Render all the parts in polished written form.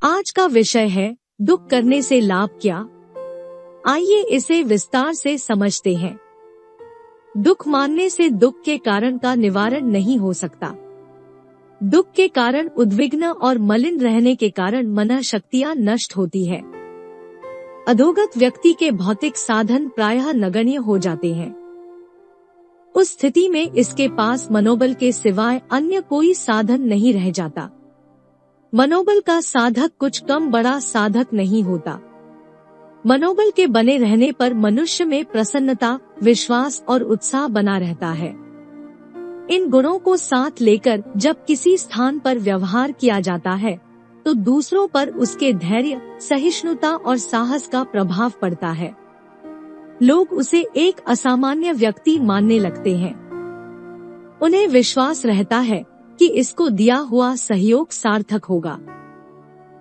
आज का विषय है दुख करने से लाभ क्या। आइए इसे विस्तार से समझते हैं। दुख मानने से दुख के कारण का निवारण नहीं हो सकता। दुख के कारण उद्विग्न और मलिन रहने के कारण मन शक्तियां नष्ट होती है। अधोगत व्यक्ति के भौतिक साधन प्रायः नगण्य हो जाते हैं। उस स्थिति में इसके पास मनोबल के सिवाय अन्य कोई साधन नहीं रह जाता। मनोबल का साधक कुछ कम बड़ा साधक नहीं होता। मनोबल के बने रहने पर मनुष्य में प्रसन्नता, विश्वास और उत्साह बना रहता है। इन गुणों को साथ लेकर जब किसी स्थान पर व्यवहार किया जाता है तो दूसरों पर उसके धैर्य, सहिष्णुता और साहस का प्रभाव पड़ता है। लोग उसे एक असामान्य व्यक्ति मानने लगते हैं। उन्हें विश्वास रहता है कि इसको दिया हुआ सहयोग सार्थक होगा।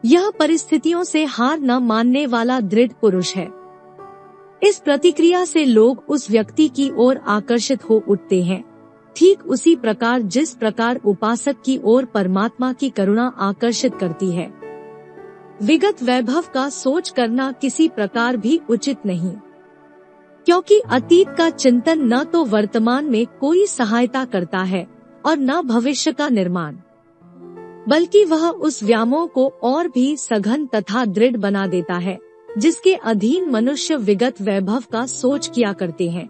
यह परिस्थितियों से हार न मानने वाला दृढ़ पुरुष है। इस प्रतिक्रिया से लोग उस व्यक्ति की ओर आकर्षित हो उठते हैं, ठीक उसी प्रकार जिस प्रकार उपासक की ओर परमात्मा की करुणा आकर्षित करती है। विगत वैभव का सोच करना किसी प्रकार भी उचित नहीं, क्योंकि अतीत का चिंतन न तो वर्तमान में कोई सहायता करता है और न भविष्य का निर्माण, बल्कि वह उस व्यामोह को और भी सघन तथा दृढ़ बना देता है जिसके अधीन मनुष्य विगत वैभव का सोच किया करते हैं।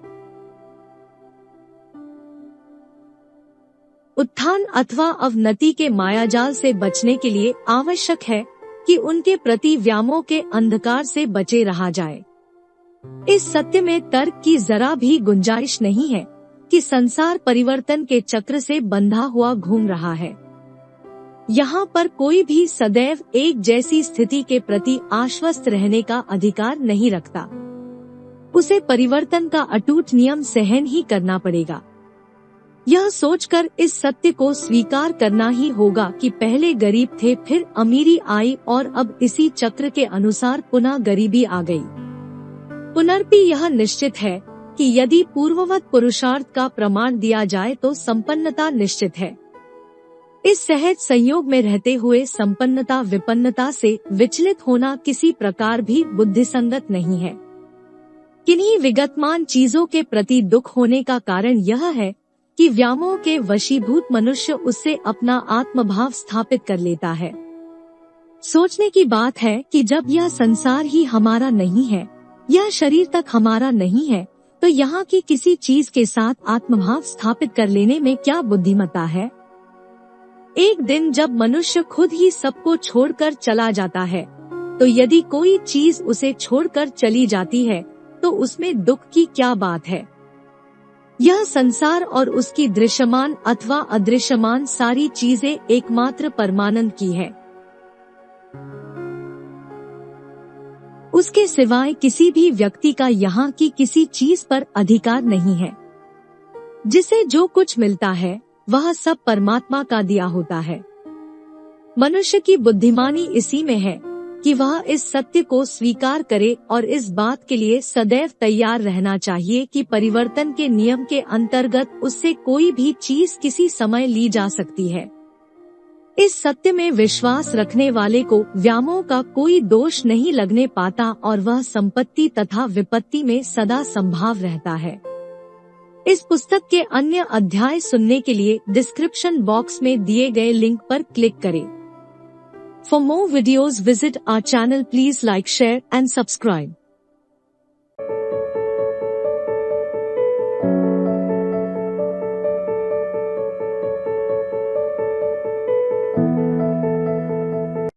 उत्थान अथवा अवनति के मायाजाल से बचने के लिए आवश्यक है कि उनके प्रति व्यामोह के अंधकार से बचे रहा जाए। इस सत्य में तर्क की जरा भी गुंजाइश नहीं है कि संसार परिवर्तन के चक्र से बंधा हुआ घूम रहा है। यहाँ पर कोई भी सदैव एक जैसी स्थिति के प्रति आश्वस्त रहने का अधिकार नहीं रखता। उसे परिवर्तन का अटूट नियम सहन ही करना पड़ेगा। यह सोचकर इस सत्य को स्वीकार करना ही होगा कि पहले गरीब थे, फिर अमीरी आई और अब इसी चक्र के अनुसार पुनः गरीबी आ गई। पुनरपि यह निश्चित है कि यदि पूर्ववत पुरुषार्थ का प्रमाण दिया जाए तो संपन्नता निश्चित है। इस सहज संयोग में रहते हुए संपन्नता विपन्नता से विचलित होना किसी प्रकार भी बुद्धिसंगत नहीं है। किन्हीं विगतमान चीजों के प्रति दुख होने का कारण यह है कि व्यामोह के वशीभूत मनुष्य उससे अपना आत्मभाव स्थापित कर लेता है। सोचने की बात है कि जब यह संसार ही हमारा नहीं है, यह शरीर तक हमारा नहीं है, तो यहाँ की किसी चीज के साथ आत्मभाव स्थापित कर लेने में क्या बुद्धिमत्ता है। एक दिन जब मनुष्य खुद ही सबको छोड़कर चला जाता है, तो यदि कोई चीज उसे छोड़कर चली जाती है तो उसमें दुख की क्या बात है। यह संसार और उसकी दृश्यमान अथवा अदृश्यमान सारी चीजें एकमात्र परमानंद की है। उसके सिवाय किसी भी व्यक्ति का यहाँ की किसी चीज पर अधिकार नहीं है। जिसे जो कुछ मिलता है वह सब परमात्मा का दिया होता है। मनुष्य की बुद्धिमानी इसी में है कि वह इस सत्य को स्वीकार करे और इस बात के लिए सदैव तैयार रहना चाहिए कि परिवर्तन के नियम के अंतर्गत उससे कोई भी चीज किसी समय ली जा सकती है। इस सत्य में विश्वास रखने वाले को व्यामोह का कोई दोष नहीं लगने पाता और वह संपत्ति तथा विपत्ति में सदा संभाव रहता है। इस पुस्तक के अन्य अध्याय सुनने के लिए डिस्क्रिप्शन बॉक्स में दिए गए लिंक पर क्लिक करें। For more videos visit our channel. Please like, share and subscribe.